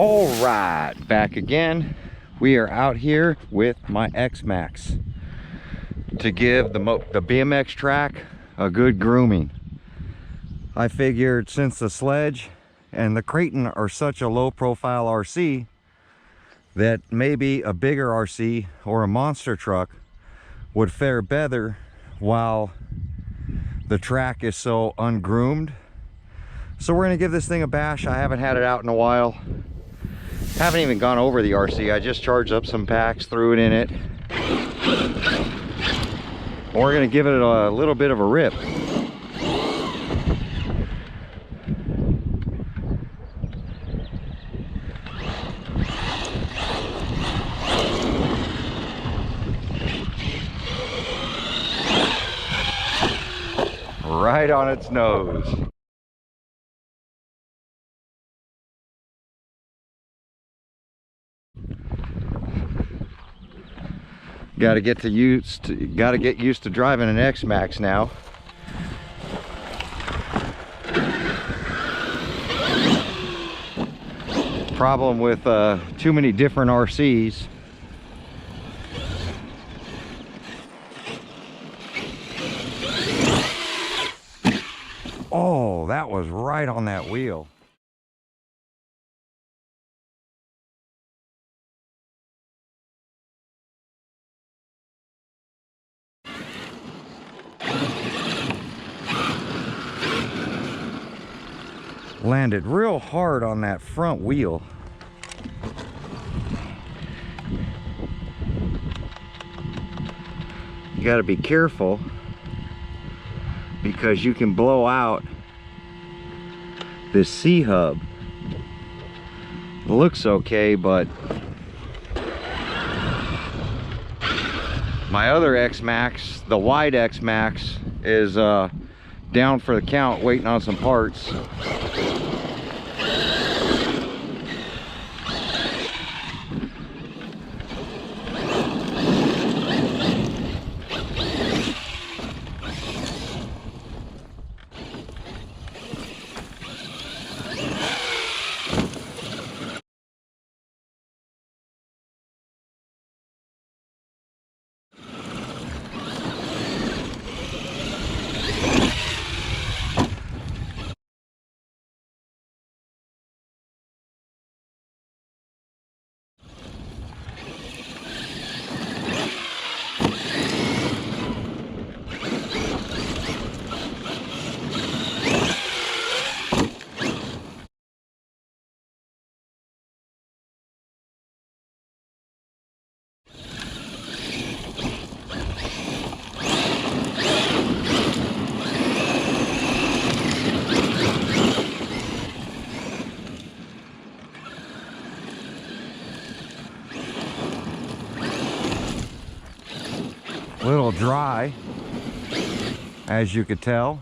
All right, back again. We are out here with my Xmaxx to give the BMX track a good grooming. I figured since the Sledge and the Creighton are such a low profile RC that maybe a bigger RC or a monster truck would fare better while the track is so ungroomed. So we're gonna give this thing a bash. I haven't had it out in a while. Haven't even gone over the RC. I just charged up some packs, threw it in it. We're gonna give it a little bit of a rip. Right on its nose. Got to get used to driving an Xmaxx now. Problem with too many different RCs. Oh, that was right on that wheel. Landed real hard on that front wheel. You got to be careful because you can blow out this C-hub. It looks okay, but my other Xmaxx, the wide Xmaxx, is down for the count waiting on some parts. Little dry, as you could tell.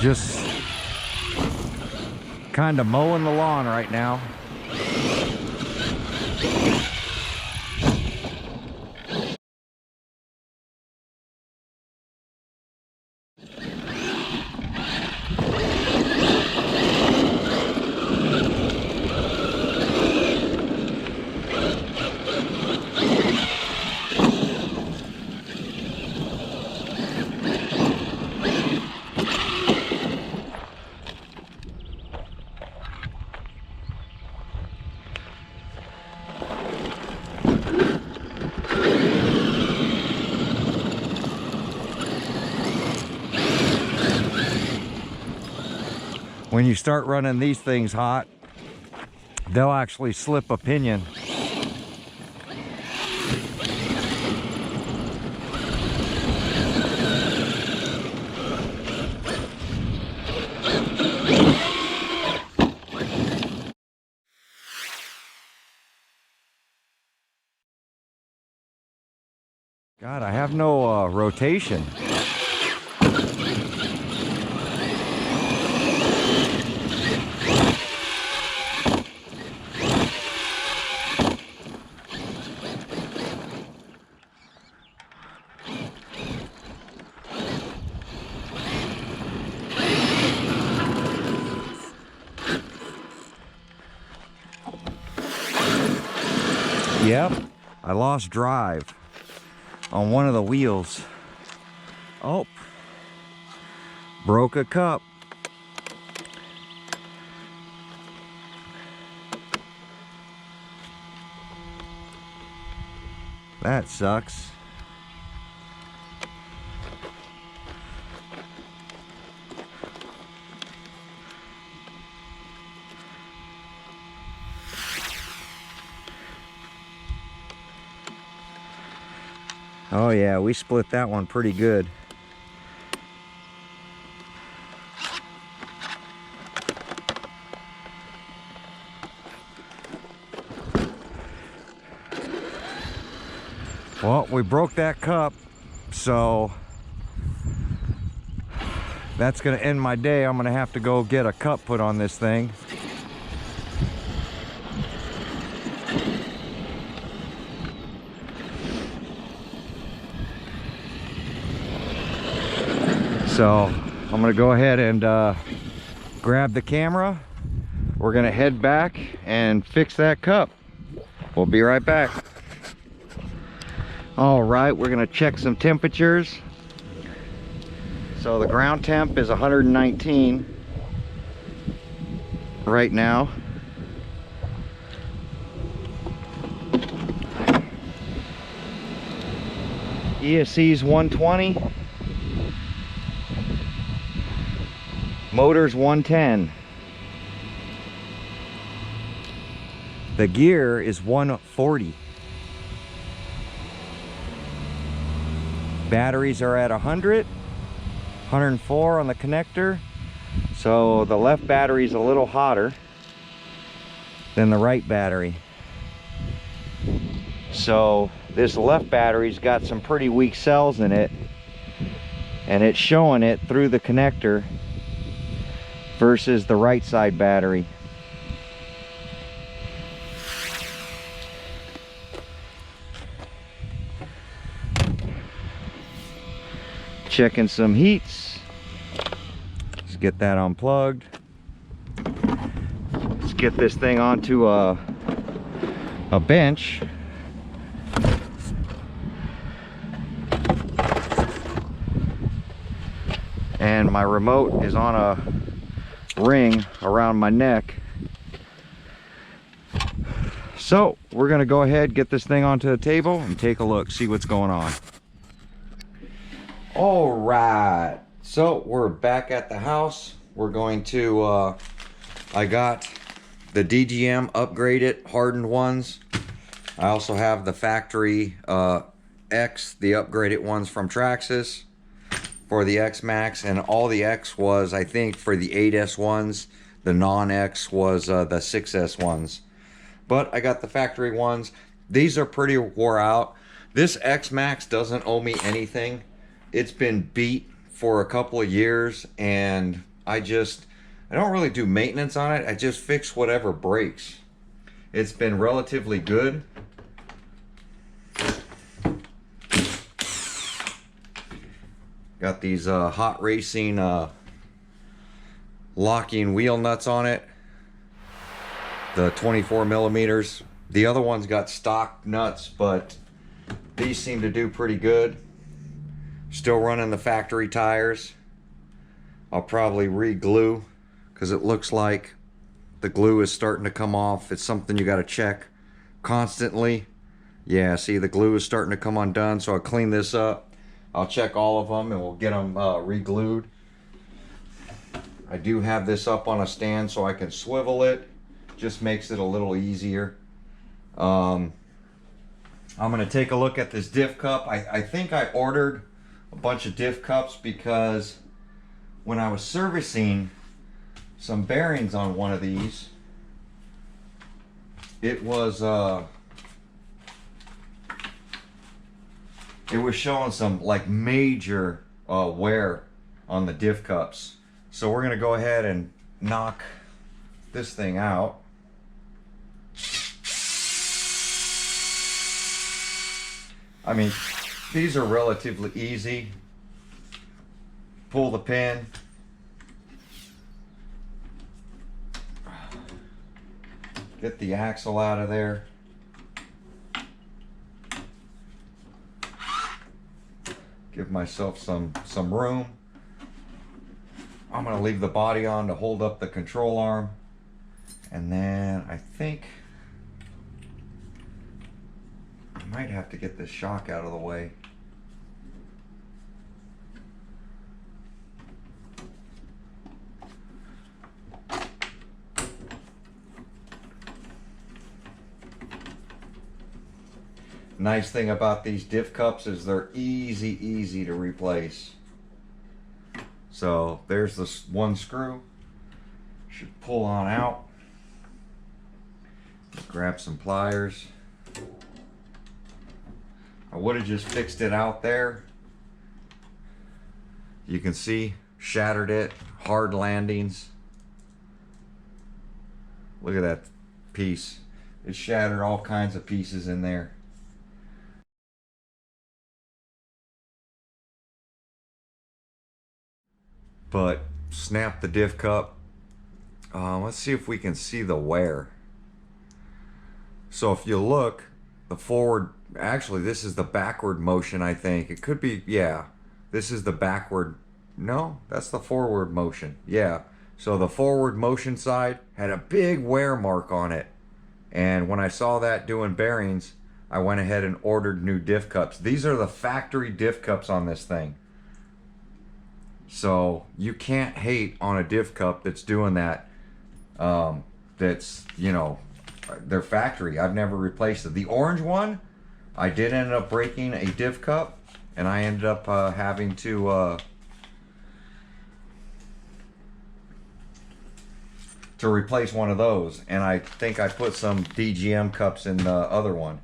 Just kind of mowing the lawn right now. When you start running these things hot, they'll actually slip a pinion. have no rotation. Yep, I lost drive on one of the wheels. Oh, broke a cup. That sucks. Oh yeah, we split that one pretty good. Well, we broke that cup, so that's gonna end my day. I'm gonna have to go get a cup put on this thing. So I'm gonna go ahead and grab the camera. We're gonna head back and fix that cup. We'll be right back. All right, we're gonna check some temperatures. So the ground temp is 119 right now. ESC's 120. Motor's 110. The gear is 140. Batteries are at 100, 104 on the connector. So the left battery is a little hotter than the right battery. So this left battery's got some pretty weak cells in it, and it's showing it through the connector versus the right side battery. Checking some heats. Let's get that unplugged. Let's get this thing onto a bench. And my remote is on a ring around my neck. So we're gonna go ahead, get this thing onto the table and take a look, see what's going on. All right, so we're back at the house. We're going to I got the DGM upgraded hardened ones. I also have the factory X, the upgraded ones from Traxxas for the Xmaxx, and all the X was, I think, for the 8S ones. The non-X was the 6S ones. But I got the factory ones. These are pretty wore out. This Xmaxx doesn't owe me anything. It's been beat for a couple of years, and I don't really do maintenance on it. I just fix whatever breaks. It's been relatively good. Got these hot racing locking wheel nuts on it. The 24 millimeters. The other one's got stock nuts, but these seem to do pretty good. Still running the factory tires. I'll probably re-glue because it looks like the glue is starting to come off. It's something you got to check constantly. Yeah, see, the glue is starting to come undone, so I'll clean this up. I'll check all of them and we'll get them re-glued. I do have this up on a stand so I can swivel it. Just makes it a little easier. I'm going to take a look at this diff cup. I think I ordered a bunch of diff cups because when I was servicing some bearings on one of these, it was it was showing some like major wear on the diff cups. So we're gonna go ahead and knock this thing out. I mean, these are relatively easy. Pull the pin. Get the axle out of there. Give myself some room. I'm gonna leave the body on to hold up the control arm. And then I think I might have to get this shock out of the way. Nice thing about these diff cups is they're easy to replace. So there's this one screw. Should pull on out. Grab some pliers. I would have just fixed it out there. You can see, shattered it, hard landings. Look at that piece. It shattered all kinds of pieces in there. But snap the diff cup. Let's see if we can see the wear. So if you look, the forward, actually this is the backward motion, I think. It could be, yeah, this is the backward, no, that's the forward motion, yeah. So the forward motion side had a big wear mark on it. And when I saw that doing bearings, I went ahead and ordered new diff cups. These are the factory diff cups on this thing. So you can't hate on a diff cup that's doing that. That's, you know, they're factory. I've never replaced it. The orange one, I did end up breaking a diff cup, and I ended up having to replace one of those. And I think I put some DGM cups in the other one.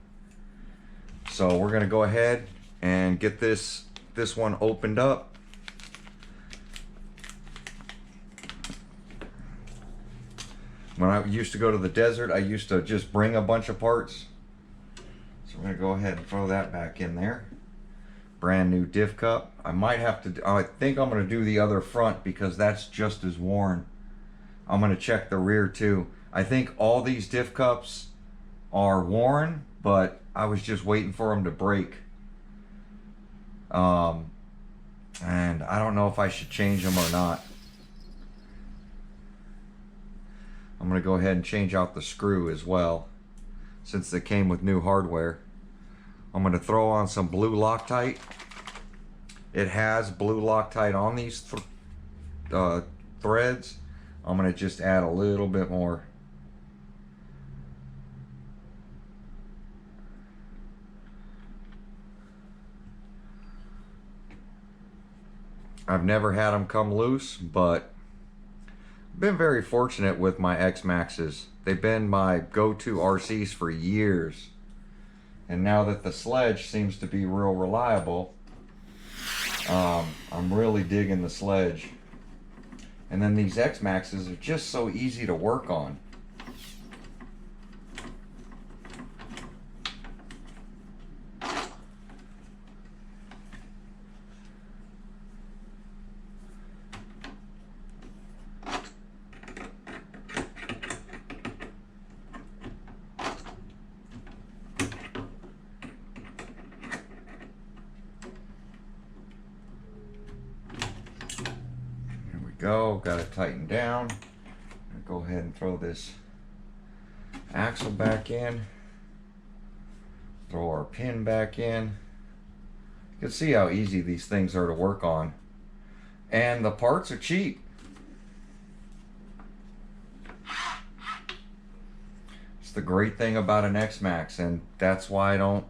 So we're gonna go ahead and get this one opened up. When I used to go to the desert, I used to just bring a bunch of parts. So we're gonna go ahead and throw that back in there. Brand new diff cup. I might have to, I think I'm gonna do the other front because that's just as worn. I'm gonna check the rear too. I think all these diff cups are worn, but I was just waiting for them to break. And I don't know if I should change them or not. I'm going to go ahead and change out the screw as well, since they came with new hardware. I'm going to throw on some blue Loctite. It has blue Loctite on these threads. I'm going to just add a little bit more. I've never had them come loose, but been very fortunate with my Xmaxxes. They've been my go-to RCs for years. And now that the sledge seems to be real reliable, I'm really digging the sledge. And then these Xmaxxes are just so easy to work on. Go, got it tightened down. Go ahead and throw this axle back in. Throw our pin back in. You can see how easy these things are to work on. And the parts are cheap. It's the great thing about an Xmaxx, and that's why I don't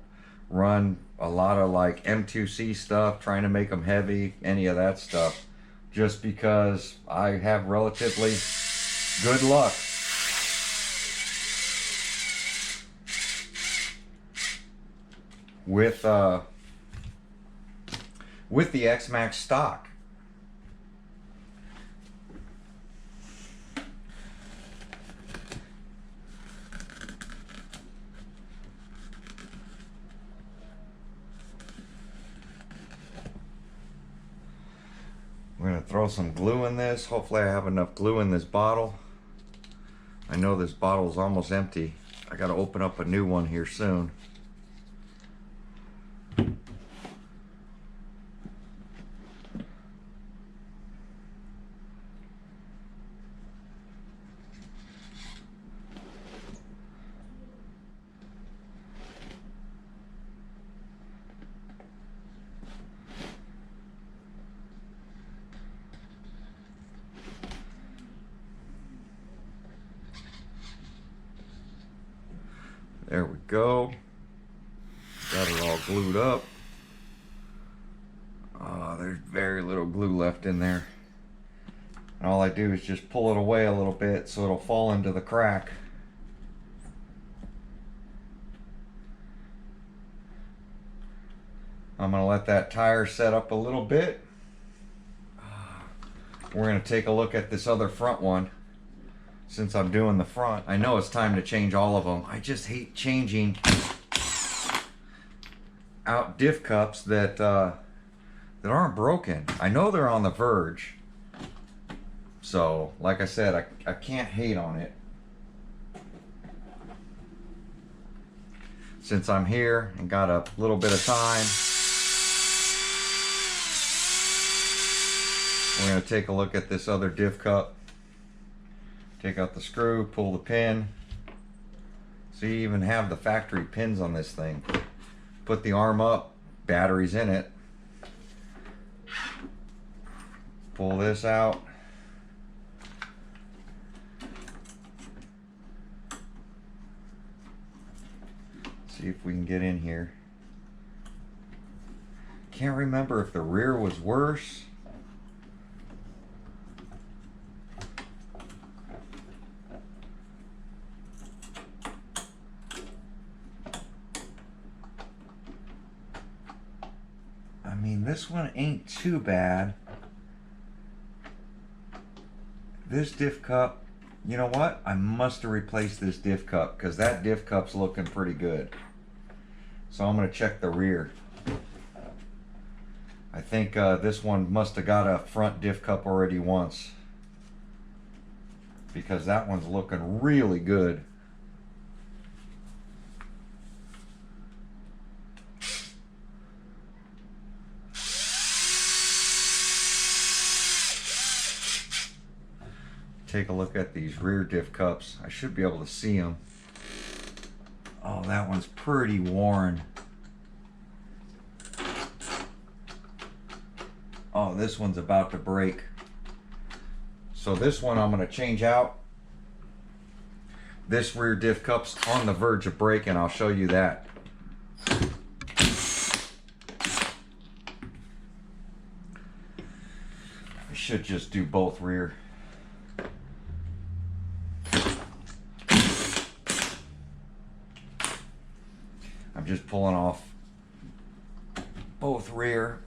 run a lot of like M2C stuff, trying to make them heavy, any of that stuff. Just because I have relatively good luck. With with the Xmaxx stock. We're going to throw some glue in this. Hopefully I have enough glue in this bottle. I know this bottle is almost empty. I got to open up a new one here soon. There we go. Got it all glued up. There's very little glue left in there. And all I do is just pull it away a little bit so it'll fall into the crack. I'm going to let that tire set up a little bit. We're going to take a look at this other front one. Since I'm doing the front, I know it's time to change all of them. I just hate changing out diff cups that aren't broken. I know they're on the verge. So, like I said, I can't hate on it. Since I'm here and got a little bit of time, we're going to take a look at this other diff cup. Take out the screw, pull the pin. So you even have the factory pins on this thing. Put the arm up, batteries in it. Pull this out. See if we can get in here. Can't remember if the rear was worse. I mean, this one ain't too bad. This diff cup, you know what? I must have replaced this diff cup because that diff cup's looking pretty good. So I'm going to check the rear. I think this one must have got a front diff cup already once, because that one's looking really good. Take a look at these rear diff cups. I should be able to see them. Oh, that one's pretty worn. Oh, this one's about to break. So this one I'm going to change out. This rear diff cup's on the verge of breaking. I'll show you that. I should just do both rear. I'm just pulling off both rear.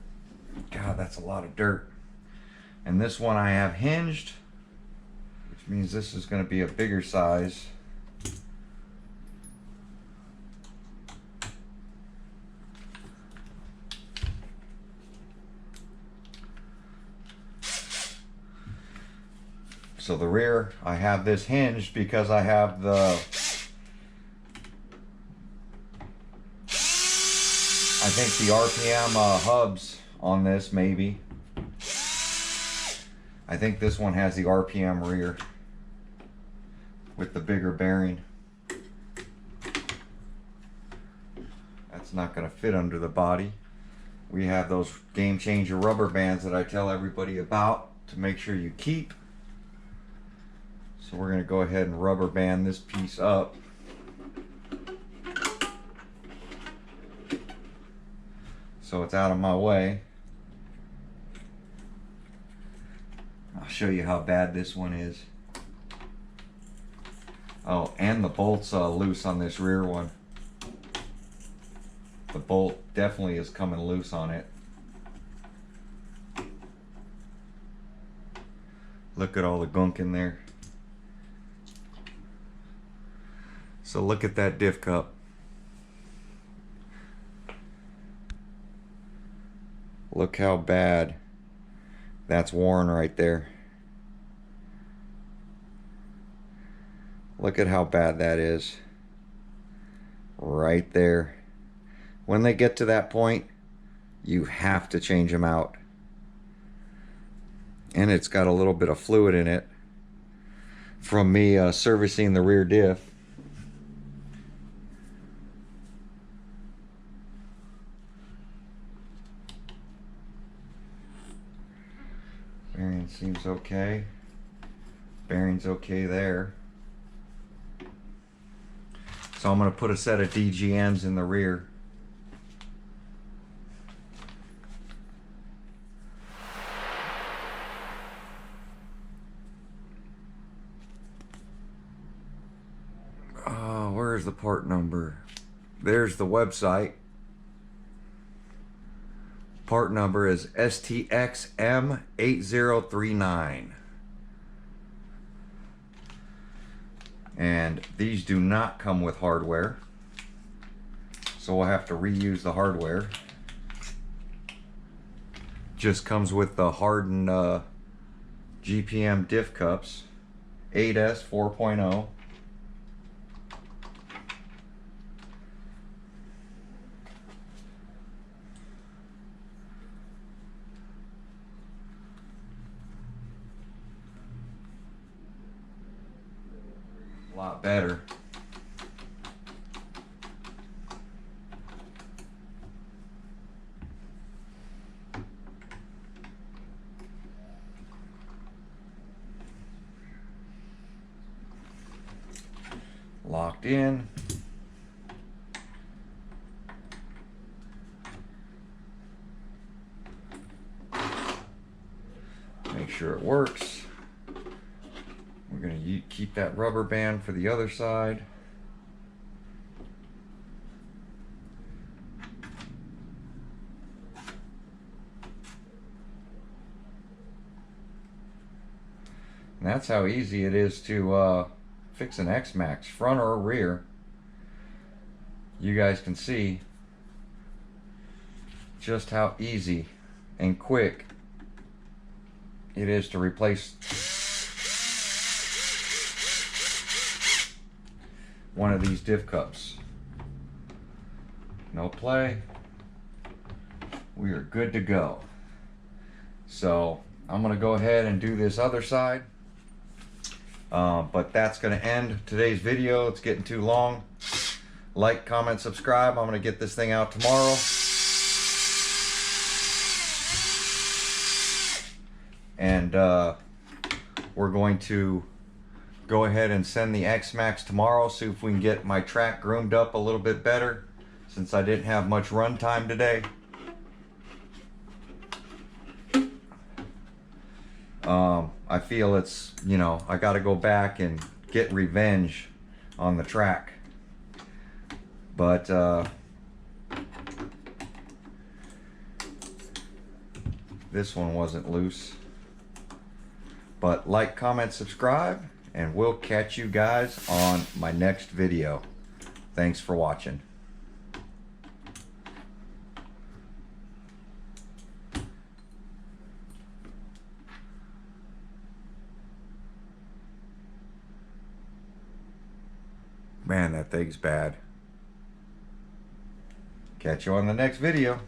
God, that's a lot of dirt. And this one I have hinged, which means this is going to be a bigger size. So the rear, I have this hinged because I have the, I think the RPM hubs on this, maybe. I think this one has the RPM rear with the bigger bearing. That's not going to fit under the body. We have those game changer rubber bands that I tell everybody about to make sure you keep. So we're going to go ahead and rubber band this piece up. So it's out of my way. I'll show you how bad this one is. Oh, and the bolt's loose on this rear one. The bolt definitely is coming loose on it. Look at all the gunk in there. So look at that diff cup. Look how bad that's worn right there. Look at how bad that is. Right there. When they get to that point, you have to change them out. And it's got a little bit of fluid in it from me servicing the rear diff. Bearing seems okay. Bearing's okay there. So I'm going to put a set of DGMs in the rear. Oh, where's the part number? There's the website. Part number is STXM8039. And these do not come with hardware, so we'll have to reuse the hardware. Just comes with the hardened GPM diff cups, 8S 4.0. A lot better. Locked in. Make sure it works. We're going to keep that rubber band for the other side. And that's how easy it is to fix an Xmaxx, front or rear. You guys can see just how easy and quick it is to replace one of these diff cups. No play. We are good to go. So I'm going to go ahead and do this other side. But that's going to end today's video. It's getting too long. Like, comment, subscribe. I'm going to get this thing out tomorrow. And we're going to go ahead and send the Xmaxx tomorrow, see if we can get my track groomed up a little bit better, since I didn't have much run time today. I feel it's, you know, I got to go back and get revenge on the track. But this one wasn't loose. But like, comment, subscribe, and we'll catch you guys on my next video. Thanks for watching. Man, that thing's bad. Catch you on the next video.